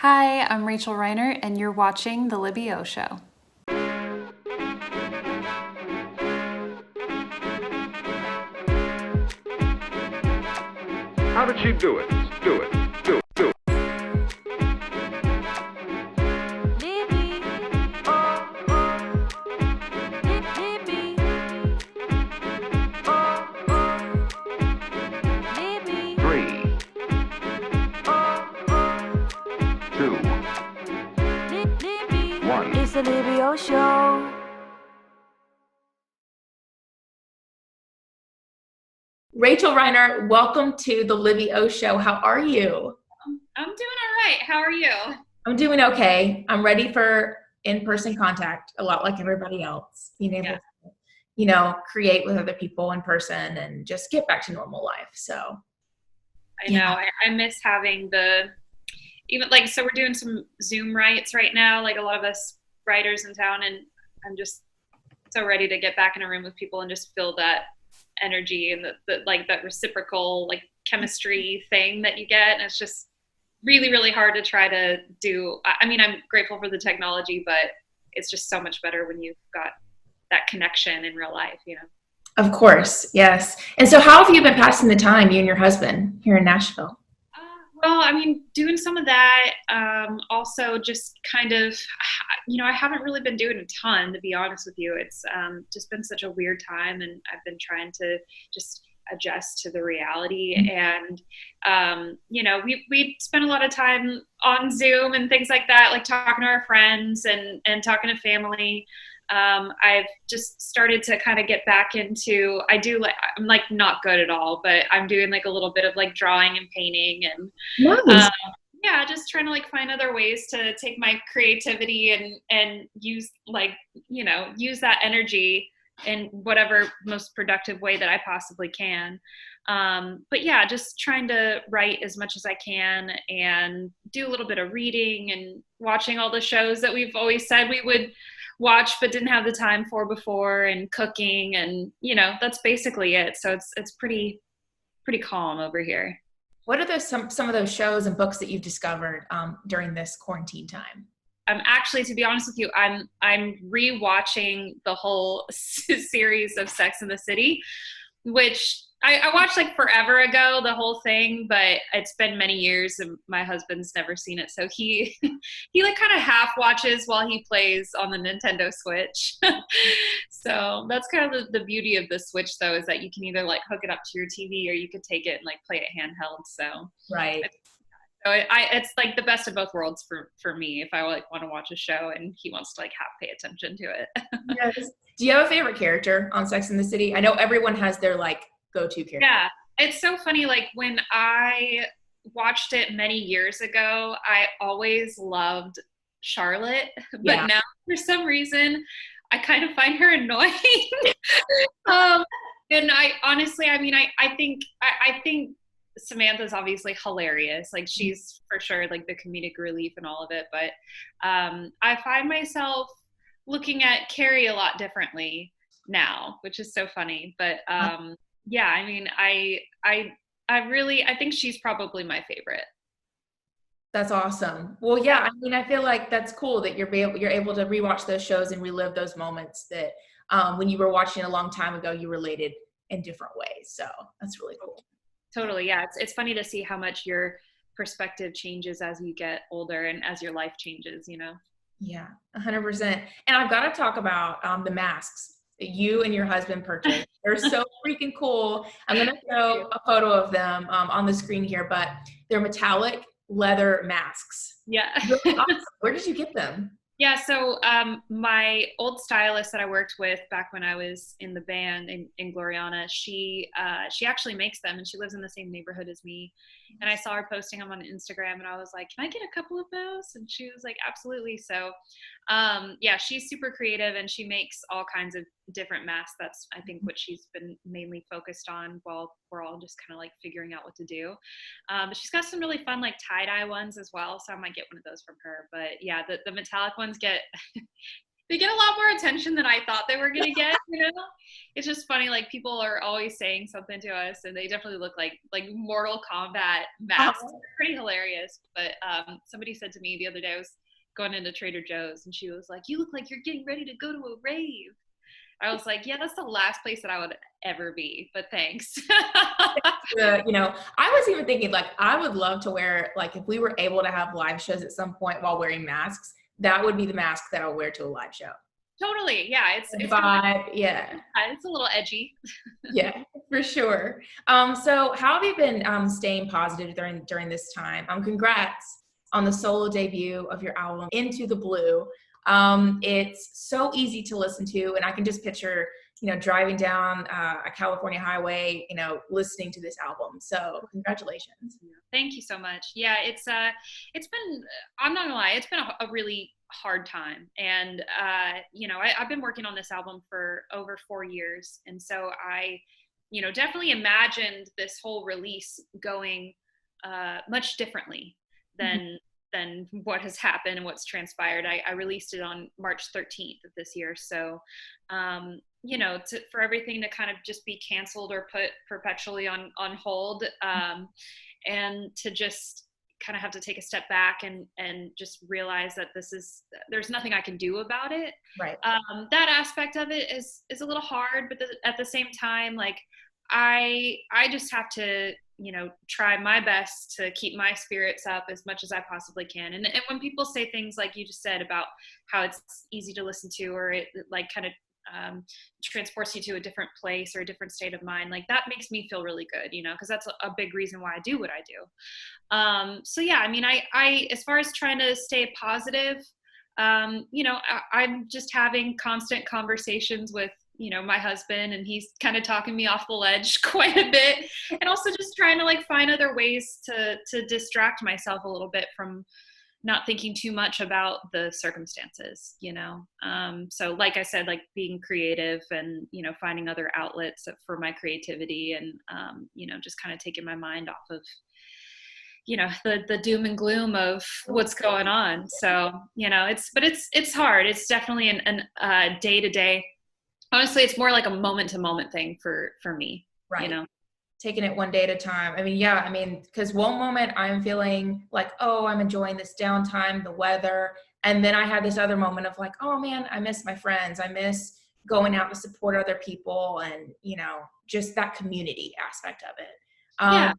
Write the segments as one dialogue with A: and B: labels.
A: Hi, I'm Rachel Reinert, and you're watching The Libby Show.
B: How did she do it? Do it. Do it. Do it.
C: Libby. Libby. Libby.
B: 3, 2,
C: Libby.
B: 1.
C: It's the Libby Show.
D: Rachel Reinert, welcome to the Libby Show. How are you?
E: I'm doing all right. How are you?
D: I'm doing okay. I'm ready for in-person contact, a lot like everybody else. Being able to, create with other people in person and just get back to normal life. So
E: I know. I miss having so we're doing some Zoom writes right now, like a lot of us writers in town, and I'm just so ready to get back in a room with people and just feel that energy and that reciprocal chemistry thing that you get. And it's just really, really hard to try to do. I mean, I'm grateful for the technology, but it's just so much better when you've got that connection in real life.
D: Of course, yes. And so how have you been passing the time, you and your husband, here in Nashville?
E: Well, I mean, doing some of that, also just kind of, I haven't really been doing a ton, to be honest with you. It's just been such a weird time, and I've been trying to just adjust to the reality. And, we spent a lot of time on Zoom and things like that, like talking to our friends and talking to family. I've just started to kind of get back into, I'm not good at all, but I'm doing like a little bit of like drawing and painting and,
D: Nice.
E: just trying to find other ways to take my creativity and use use that energy in whatever most productive way that I possibly can. But yeah, just trying to write as much as I can and do a little bit of reading and watching all the shows that we've always said we would watch but didn't have the time for before, and cooking, and that's basically it. So it's pretty calm over here.
D: What are some of those shows and books that you've discovered during this quarantine time?
E: Actually, to be honest with you, I'm rewatching the whole series of Sex and the City, which I watched like forever ago, the whole thing, but it's been many years and my husband's never seen it. So he he like kind of half watches while he plays on the Nintendo Switch. So that's kind of the beauty of the Switch, though, is that you can either like hook it up to your TV or you could take it and like play it handheld. So
D: Right.
E: it's like the best of both worlds for me if I like want to watch a show and he wants to like half pay attention to it.
D: Yes. Do you have a favorite character on Sex and the City? I know everyone has their like go-to character.
E: Yeah, it's so funny. Like when I watched it many years ago, I always loved Charlotte, but
D: Yeah.
E: now for some reason, I kind of find her annoying. um, and I honestly, I mean, I think Samantha's obviously hilarious. Like she's for sure like the comedic relief and all of it. But I find myself looking at Carrie a lot differently now, which is so funny. But yeah, I mean, I think she's probably my favorite.
D: That's awesome. Well, yeah, I mean, I feel like that's cool that you're able to rewatch those shows and relive those moments that when you were watching a long time ago, you related in different ways. So that's really cool.
E: Totally, yeah. It's funny to see how much your perspective changes as you get older and as your life changes.
D: Yeah, 100%. And I've got to talk about the masks that you and your husband purchased. They're so freaking cool. I'm going to show a photo of them on the screen here, but they're metallic leather masks.
E: Yeah.
D: Really awesome. Where did you get them?
E: Yeah, so my old stylist that I worked with back when I was in the band in Gloriana, she actually makes them, and she lives in the same neighborhood as me. And I saw her posting them on Instagram, and I was like, "Can I get a couple of those?" And she was like, "Absolutely." So, yeah, she's super creative, and she makes all kinds of different masks. That's I think what she's been mainly focused on while we're all just kind of like figuring out what to do. But she's got some really fun like tie-dye ones as well, so I might get one of those from her. But yeah, the metallic ones get they get a lot more attention than I thought they were gonna get, you know? It's just funny, like people are always saying something to us and they definitely look like Mortal Kombat masks.
D: Oh.
E: They're pretty hilarious. But somebody said to me the other day, I was going into Trader Joe's and she was like, "You look like you're getting ready to go to a rave." I was like, "Yeah, that's the last place that I would ever be, but thanks."
D: I was even thinking like I would love to wear, like if we were able to have live shows at some point while wearing masks, that would be the mask that I would wear to a live show.
E: Totally. Yeah. It's
D: Vibe, yeah.
E: It's a little edgy.
D: Yeah, for sure. So how have you been staying positive during this time? Congrats on the solo debut of your album, Into the Blue. It's so easy to listen to, and I can just picture, driving down a California highway, listening to this album. So congratulations.
E: Thank you so much. Yeah, it's been, I'm not gonna lie, it's been a really hard time. And, I've been working on this album for over 4 years. And so I, definitely imagined this whole release going much differently than what has happened and what's transpired. I released it on March 13th of this year. So, for everything to kind of just be canceled or put perpetually on hold, and to just kind of have to take a step back and just realize that there's nothing I can do about it.
D: Right.
E: That aspect of it is a little hard, but at the same time, like I just have to, try my best to keep my spirits up as much as I possibly can. And when people say things like you just said about how it's easy to listen to, or it like kind of transports you to a different place or a different state of mind, like that makes me feel really good, because that's a big reason why I do what I do. So yeah, I mean, I as far as trying to stay positive, I'm just having constant conversations with, my husband, and he's kind of talking me off the ledge quite a bit, and also just trying to like find other ways to distract myself a little bit from not thinking too much about the circumstances, so like I said, like being creative and, finding other outlets for my creativity, and, just kind of taking my mind off of, the doom and gloom of what's going on. So, it's hard. It's definitely an day to day. Honestly, it's more like a moment to moment thing for me,
D: right. Taking it one day at a time. Because one moment I'm feeling like, oh, I'm enjoying this downtime, the weather. And then I had this other moment of like, oh man, I miss my friends. I miss going out to support other people and, just that community aspect of it.
E: Yeah.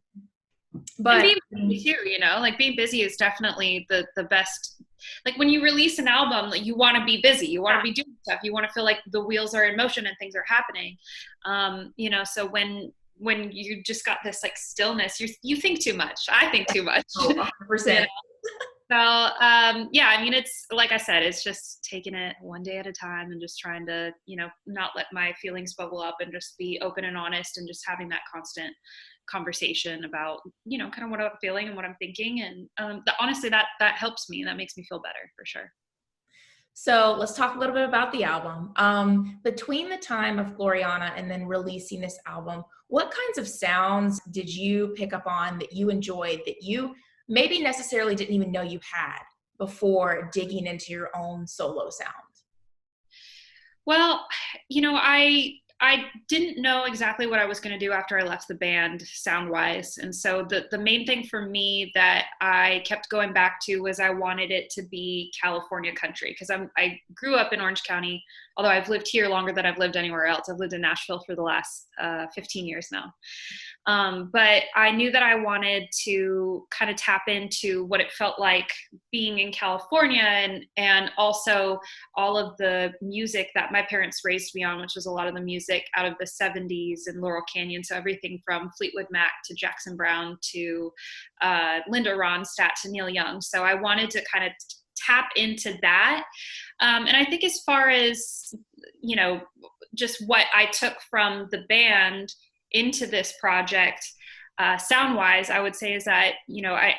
D: But
E: and being busy too, like being busy is definitely the best. Like when you release an album, like you want to be busy, you want to be doing stuff, you want to feel like the wheels are in motion and things are happening. So when you just got this like stillness, you think too much. I think too much.
D: Oh, 100%.
E: So, it's like I said, it's just taking it one day at a time and just trying to, not let my feelings bubble up and just be open and honest and just having that constant conversation about, kind of what I'm feeling and what I'm thinking. And honestly, that helps me. That makes me feel better for sure.
D: So let's talk a little bit about the album. Between the time of Gloriana and then releasing this album, what kinds of sounds did you pick up on that you enjoyed, that you maybe necessarily didn't even know you had before digging into your own solo sound?
E: Well, I didn't know exactly what I was going to do after I left the band sound-wise. And so the main thing for me that I kept going back to was I wanted it to be California country, because I grew up in Orange County, although I've lived here longer than I've lived anywhere else. I've lived in Nashville for the last 15 years now. But I knew that I wanted to kind of tap into what it felt like being in California, and also all of the music that my parents raised me on, which was a lot of the music out of the 70s and Laurel Canyon. So everything from Fleetwood Mac to Jackson Browne to Linda Ronstadt to Neil Young. So I wanted to kind of tap into that. And I think as far as, just what I took from the band into this project, sound-wise, I would say is that,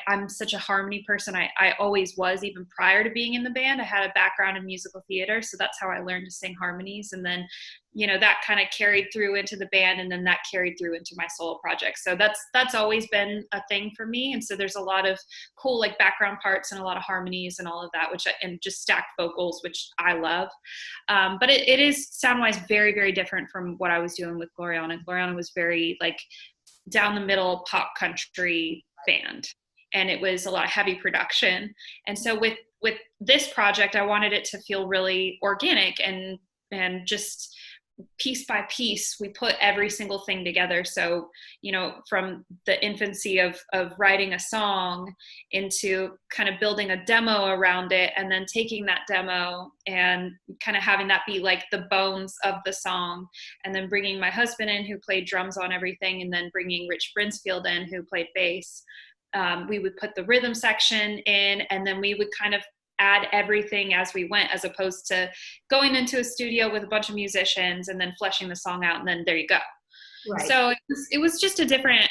E: I'm such a harmony person. I always was, even prior to being in the band. I had a background in musical theater, so that's how I learned to sing harmonies. And then that kind of carried through into the band, and then that carried through into my solo project. So that's always been a thing for me. And so there's a lot of cool like background parts and a lot of harmonies and all of that, and just stacked vocals, which I love. But it is sound-wise very, very different from what I was doing with Gloriana. Gloriana was very like down the middle pop country band, and it was a lot of heavy production. And so with this project, I wanted it to feel really organic and just piece by piece, we put every single thing together. So, from the infancy of writing a song into kind of building a demo around it, and then taking that demo and kind of having that be like the bones of the song, and then bringing my husband in who played drums on everything, and then bringing Rich Brinsfield in who played bass. We would put the rhythm section in, and then we would kind of add everything as we went, as opposed to going into a studio with a bunch of musicians and then fleshing the song out, and then there you go. Right. So it was just a different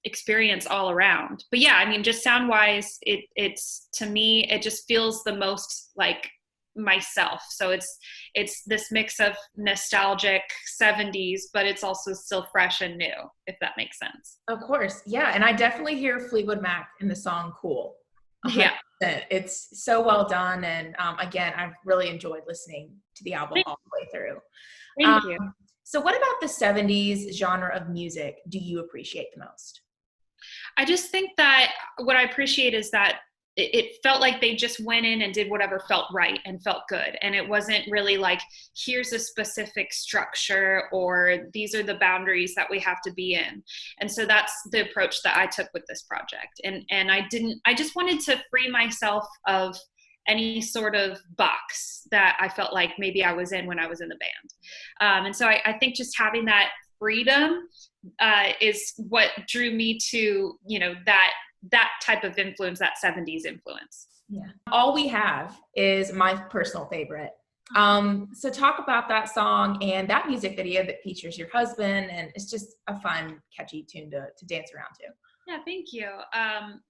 E: experience all around. But yeah, I mean, just sound wise, it's to me, it just feels the most like myself. So it's this mix of nostalgic 70s, but it's also still fresh and new, if that makes sense.
D: Of course. Yeah. And I definitely hear Fleetwood Mac in the song Cool. 100%.
E: Yeah.
D: It's so well done. And again, I've really enjoyed listening to the album all the way through.
E: Thank you.
D: So what about the 70s genre of music do you appreciate the most?
E: I just think that what I appreciate is that it felt like they just went in and did whatever felt right and felt good. And it wasn't really like, here's a specific structure or these are the boundaries that we have to be in. And so that's the approach that I took with this project. And I just wanted to free myself of any sort of box that I felt like maybe I was in when I was in the band. And so I think just having that freedom is what drew me to, that type of influence, that 70s influence.
D: Yeah. All We Have is my personal favorite. So talk about that song and that music video that features your husband, and it's just a fun, catchy tune to dance around to.
E: Yeah, thank you.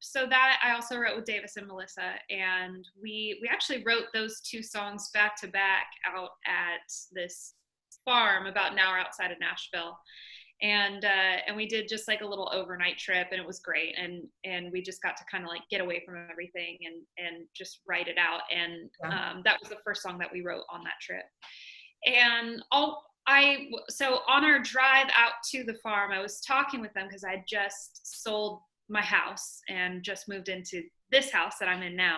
E: So that I also wrote with Davis and Melissa, and we actually wrote those two songs back to back out at this farm about an hour outside of Nashville. And we did just like a little overnight trip, and it was great. And we just got to kind of like get away from everything and just write it out. And that was the first song that we wrote on that trip. And so on our drive out to the farm, I was talking with them because I just sold my house and just moved into this house that I'm in now.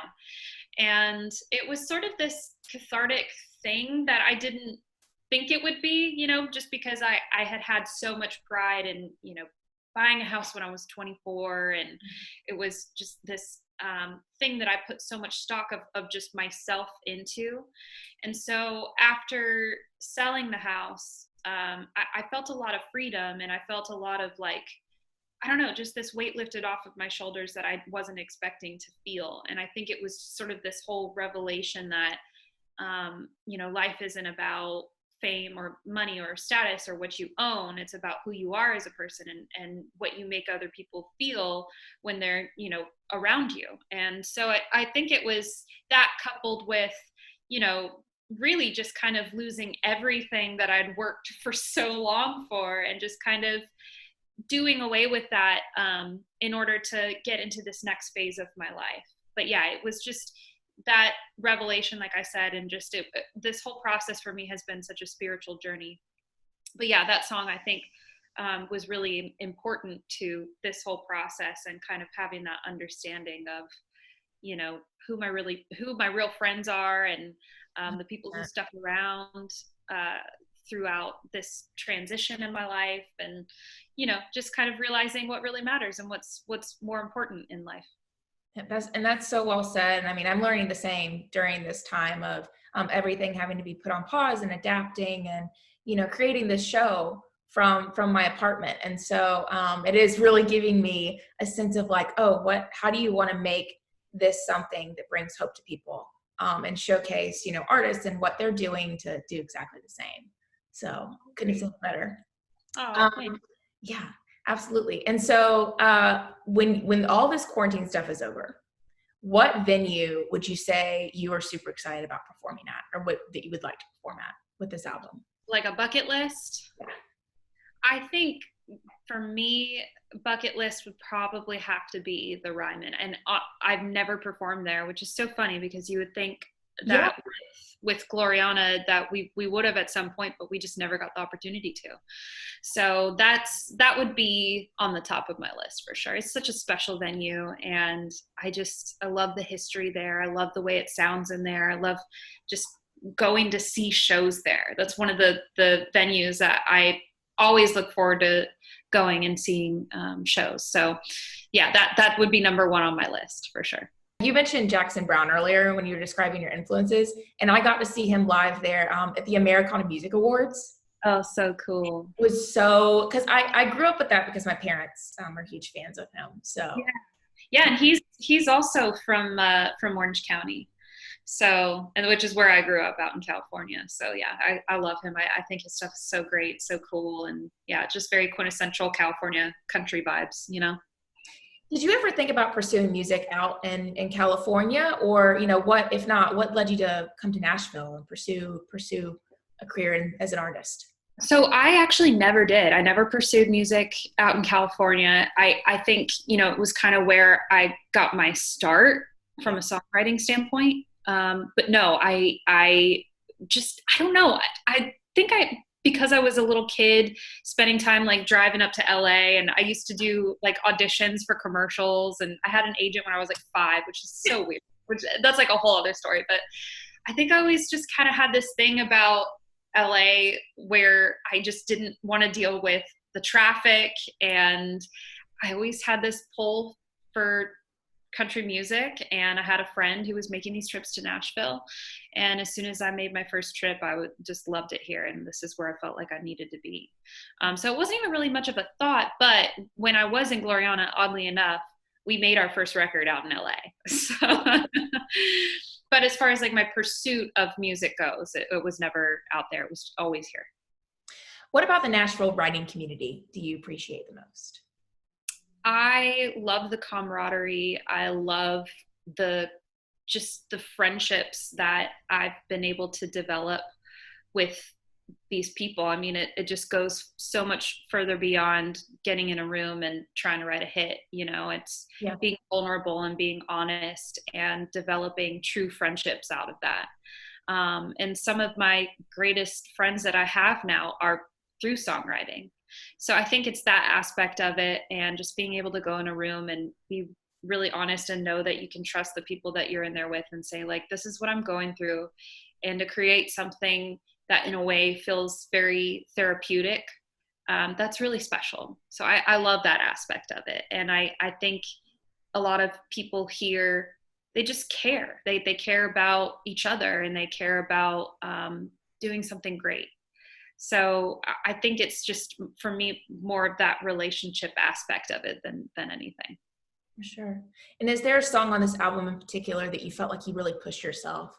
E: And it was sort of this cathartic thing that I didn't think it would be, just because I had so much pride in, buying a house when I was 24. And it was just this thing that I put so much stock of just myself into. And so after selling the house, I felt a lot of freedom, and I felt a lot of like, I don't know, just this weight lifted off of my shoulders that I wasn't expecting to feel. And I think it was sort of this whole revelation that, life isn't about fame or money or status or what you own. It's about who you are as a person and what you make other people feel when they're, around you. And so I think it was that, coupled with, really just kind of losing everything that I'd worked for so long for, and just kind of doing away with that in order to get into this next phase of my life. But yeah, it was just that revelation, like I said, and just this whole process for me has been such a spiritual journey. But yeah, that song I think was really important to this whole process, and kind of having that understanding of, who my real friends are, and the people who stuck around throughout this transition in my life, and just kind of realizing what really matters and what's more important in life.
D: That's so well said. And I mean, I'm learning the same during this time of everything having to be put on pause and adapting, and creating this show from my apartment. And so it is really giving me a sense of like, how do you want to make this something that brings hope to people, and showcase artists and what they're doing to do exactly the same. So couldn't have said better. Yeah. Absolutely. And so when all this quarantine stuff is over, what venue would you say you are super excited about performing at, or what that you would like to perform at with this album?
E: Like a bucket list? I think for me, bucket list would probably have to be the Ryman. And I've never performed there, which is so funny because you would think that with Gloriana that we would have at some point, but we just never got the opportunity to. So that would be on the top of my list for sure. It's such a special venue, and I love the history there. I love the way it sounds in there. I love just going to see shows there. That's one of the venues that I always look forward to going and seeing shows. So yeah, that would be number one on my list for sure.
D: You mentioned Jackson Browne earlier when you were describing your influences, and I got to see him live there at the Americana Music Awards.
E: Oh, so cool.
D: It was so, because I grew up with that because my parents are huge fans of him. So
E: yeah, and he's also from Orange County, so, and which is where I grew up out in California. So yeah, I love him. I think his stuff is so great, so cool, and yeah, just very quintessential California country vibes, you know.
D: Did you ever think about pursuing music out in California, or what if not, what led you to come to Nashville and pursue a career as an artist?
E: So I actually never did. I never pursued music out in California. I think, it was kind of where I got my start from a songwriting standpoint. But no, I don't know. I think because I was a little kid spending time like driving up to LA, and I used to do like auditions for commercials, and I had an agent when I was like 5, which is so weird, that's like a whole other story. But I think I always just kind of had this thing about LA where I just didn't want to deal with the traffic, and I always had this pull for country music, and I had a friend who was making these trips to Nashville, and as soon as I made my first trip, I just loved it here, and this is where I felt like I needed to be. So it wasn't even really much of a thought, but when I was in Gloriana, oddly enough, we made our first record out in LA. So but as far as like my pursuit of music goes, it was never out there. It was always here.
D: What about the Nashville writing community do you appreciate the most?
E: I love the camaraderie. I love the friendships that I've been able to develop with these people. I mean, it just goes so much further beyond getting in a room and trying to write a hit. It's being vulnerable and being honest and developing true friendships out of that. And some of my greatest friends that I have now are through songwriting. So I think it's that aspect of it, and just being able to go in a room and be really honest and know that you can trust the people that you're in there with and say, like, this is what I'm going through, and to create something that in a way feels very therapeutic. That's really special. So I love that aspect of it. And I think a lot of people here, they just care. They care about each other, and they care about doing something great. So I think it's just, for me, more of that relationship aspect of it than anything.
D: For sure. And is there a song on this album in particular that you felt like you really pushed yourself?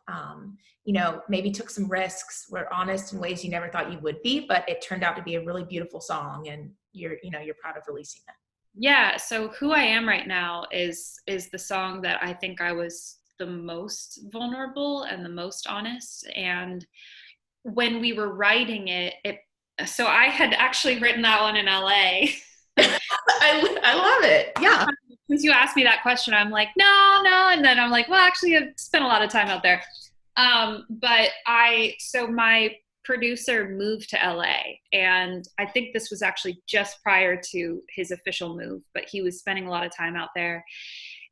D: Maybe took some risks, were honest in ways you never thought you would be, but it turned out to be a really beautiful song, and you're proud of releasing it.
E: Yeah. So Who I Am Right Now is the song that I think I was the most vulnerable and the most honest. And when we were writing it, so I had actually written that one in LA.
D: I love it. Yeah.
E: Since you asked me that question, I'm like, no. And then I'm like, well, actually I've spent a lot of time out there. So my producer moved to LA, and I think this was actually just prior to his official move, but he was spending a lot of time out there.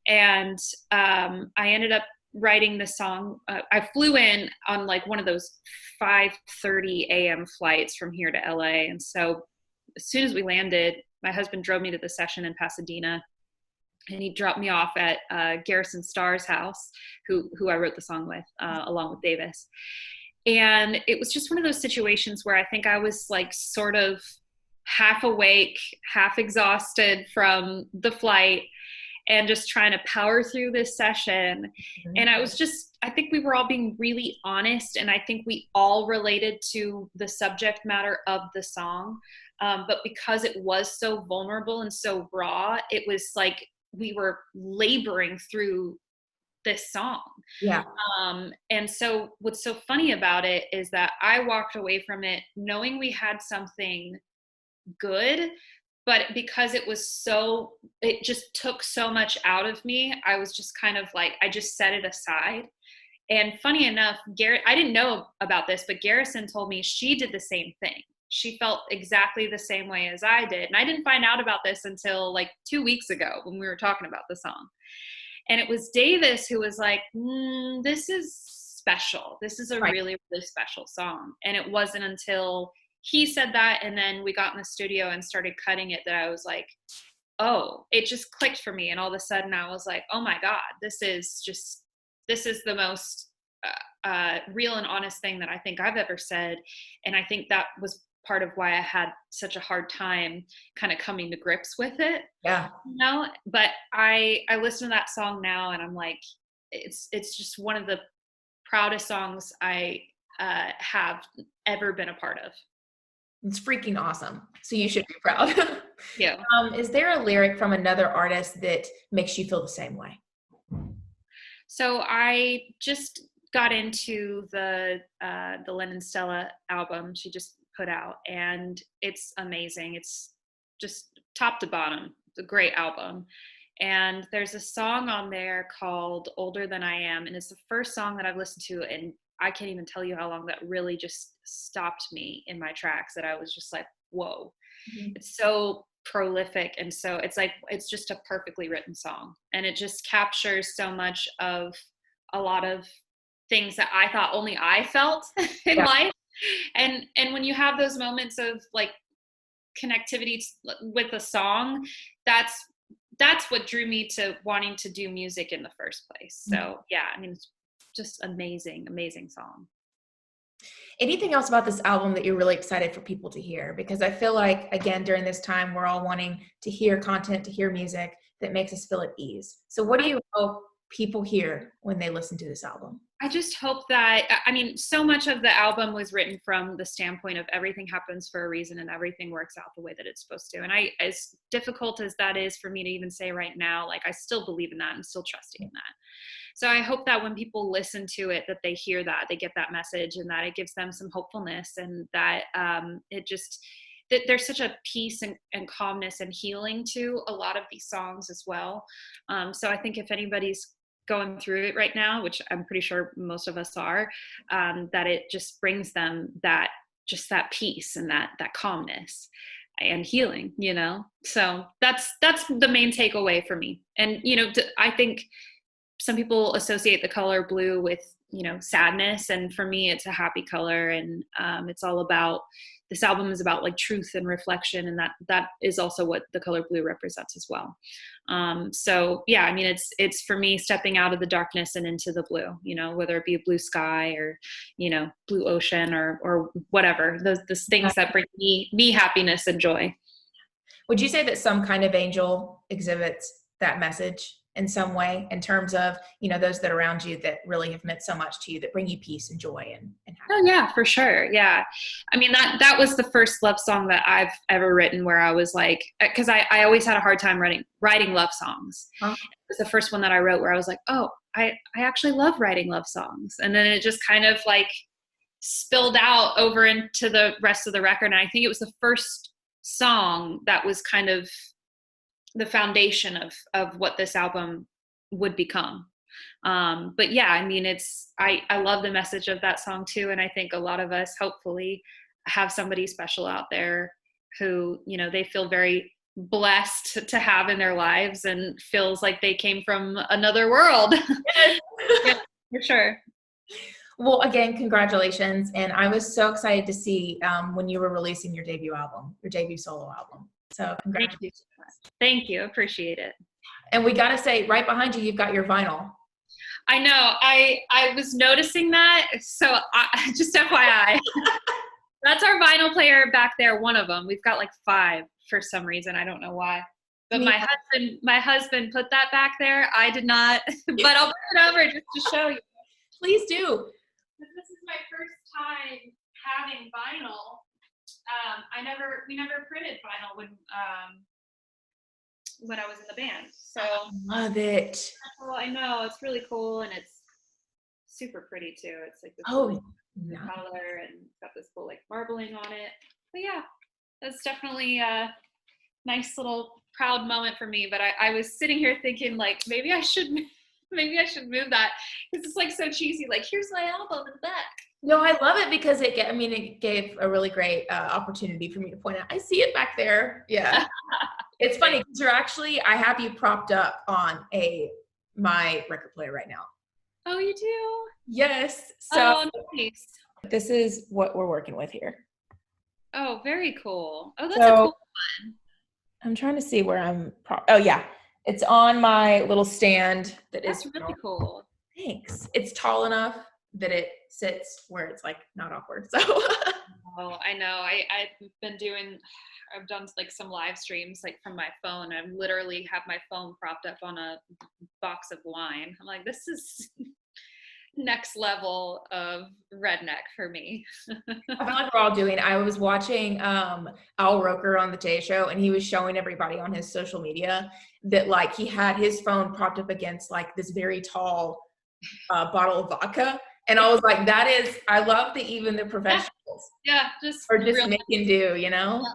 E: And I ended up writing the song. I flew in on like one of those 5:30 a.m. flights from here to LA. And so as soon as we landed, my husband drove me to the session in Pasadena, and he dropped me off at Garrison Starr's house, who I wrote the song with, along with Davis. And it was just one of those situations where I think I was like sort of half awake, half exhausted from the flight, and just trying to power through this session. Mm-hmm. And I think we were all being really honest, and I think we all related to the subject matter of the song. But because it was so vulnerable and so raw, it was like we were laboring through this song.
D: Yeah.
E: And so what's so funny about it is that I walked away from it knowing we had something good, but because it just took so much out of me, I was just kind of like, I just set it aside. And funny enough, I didn't know about this, but Garrison told me she did the same thing. She felt exactly the same way as I did. And I didn't find out about this until like 2 weeks ago when we were talking about the song. And it was Davis who was like, this is special. This is a really, really special song. And it wasn't until he said that, and then we got in the studio and started cutting it, that I was like, oh, it just clicked for me. And all of a sudden I was like, oh my God, this is the most real and honest thing that I think I've ever said. And I think that was part of why I had such a hard time kind of coming to grips with it.
D: Yeah.
E: But I listen to that song now and I'm like, it's just one of the proudest songs I have ever been a part of.
D: It's freaking awesome. So you should be proud.
E: Yeah.
D: Is there a lyric from another artist that makes you feel the same way?
E: So I just got into the Lennon Stella album she just put out, and it's amazing. It's just top to bottom. It's a great album. And there's a song on there called Older Than I Am, and it's the first song that I've listened to, and I can't even tell you how long that really just stopped me in my tracks, that I was just like, whoa. Mm-hmm. It's so prolific, and so it's just a perfectly written song, and it just captures so much of a lot of things that I thought only I felt in life. And when you have those moments of like connectivity with a song, that's what drew me to wanting to do music in the first place. So yeah, I mean, it's just amazing song.
D: Anything else about this album that you're really excited for people to hear? Because I feel like, again, during this time, we're all wanting to hear content, to hear music that makes us feel at ease. So what do you hope people hear when they listen to this album?
E: I just hope that, I mean, so much of the album was written from the standpoint of everything happens for a reason and everything works out the way that it's supposed to. And as difficult as that is for me to even say right now, like I still believe in that and still trusting in that. So I hope that when people listen to it, that they hear that, they get that message, and that it gives them some hopefulness, and that that there's such a peace and calmness and healing to a lot of these songs as well. So I think if anybody's going through it right now, which I'm pretty sure most of us are, that it just brings them that peace and that calmness and healing, so that's the main takeaway for me. And I think some people associate the color blue with sadness, and for me it's a happy color. And it's all about, this album is about like truth and reflection, and that is also what the color blue represents as well. So yeah, I mean, it's for me stepping out of the darkness and into the blue, whether it be a blue sky or blue ocean or whatever, those things that bring me happiness and joy.
D: Would you say that some kind of angel exhibits that message in some way, in terms of those that are around you that really have meant so much to you, that bring you peace and joy and happiness?
E: Oh yeah, for sure. Yeah. I mean, that was the first love song that I've ever written, where I was like, because I always had a hard time writing love songs. Huh? It was the first one that I wrote where I was like, oh, I actually love writing love songs. And then it just kind of like spilled out over into the rest of the record. And I think it was the first song that was kind of the foundation of what this album would become. But yeah, I mean, I love the message of that song too. And I think a lot of us hopefully have somebody special out there who, they feel very blessed to have in their lives and feels like they came from another world. Yeah, for sure.
D: Well, again, congratulations. And I was so excited to see when you were releasing your debut solo album. So congratulations.
E: Thank you. Appreciate it.
D: And we got to say, right behind you, you've got your vinyl.
E: I know. I was noticing that. So just FYI, that's our vinyl player back there. One of them. We've got like 5 for some reason. I don't know why. But my husband put that back there. I did not. But I'll put it over just to show you.
D: Please do.
E: This is my first time having vinyl. We never printed vinyl when I was in the band. So
D: Love it.
E: well, I know it's really cool and it's super pretty too. It's like this really
D: Oh,
E: the
D: nice.
E: color and it's got this cool like marbling on it. But yeah, that's definitely a nice little proud moment for me. But I was sitting here thinking like maybe I should move that because it's like so cheesy. Like here's my album in the back.
D: No, I love it because it gave a really great opportunity for me to point out. I see it back there. Yeah. It's funny because I have you propped up on my record player right now.
E: Oh, you do?
D: Yes. So
E: Oh, nice.
D: this is what we're working with here.
E: Oh, very cool. Oh, that's a
D: So
E: cool one.
D: I'm trying to see where I'm. Oh yeah, it's on my little stand.
E: That's really cool.
D: Thanks. It's tall enough that it sits where it's like not awkward. So.
E: Oh, I know. I've done like some live streams like from my phone. I literally have my phone propped up on a box of wine. I'm like, this is next level of redneck for me.
D: I feel like we're all doing. I was watching Al Roker on the Today Show, and he was showing everybody on his social media that like he had his phone propped up against like this very tall bottle of vodka, and I was like, I love that even the professionals
E: Just
D: are just
E: realness.
D: making do, you know.
E: Yeah.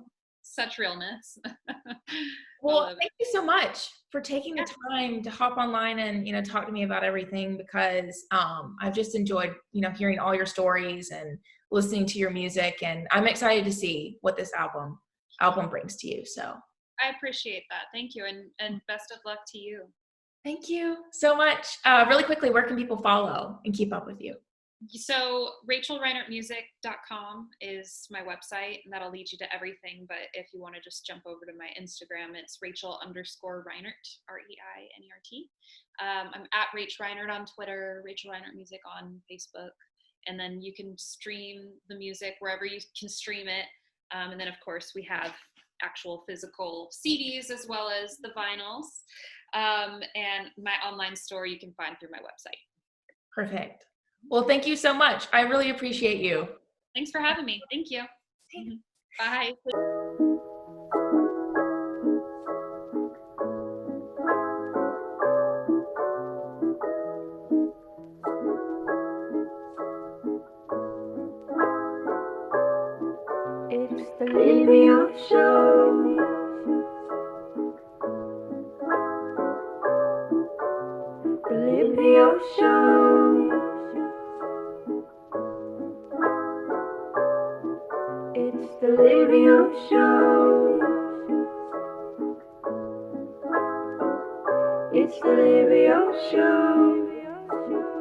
E: Such realness.
D: Well, thank you so much for taking the time to hop online and talk to me about everything because I've just enjoyed hearing all your stories and listening to your music, and I'm excited to see what this album brings to you. So
E: I appreciate that. Thank you, and best of luck to you.
D: thank you so much. Really quickly, where can people follow and keep up with you?
E: So RachelReinertMusic.com is my website, and that'll lead you to everything. But if you want to just jump over to my Instagram, it's Rachel_Reinert, REINERT. I'm at Rach Reinert on Twitter, Rachel Reinert Music on Facebook. And then you can stream the music wherever you can stream it. And then, of course, we have actual physical CDs as well as the vinyls. And my online store you can find through my website.
D: Perfect. Well, thank you so much. I really appreciate you.
E: Thanks for having me. Thank you. Bye.
C: It's the Libby Show. The Libby Show. It's the Libby Show. It's the Libby Show.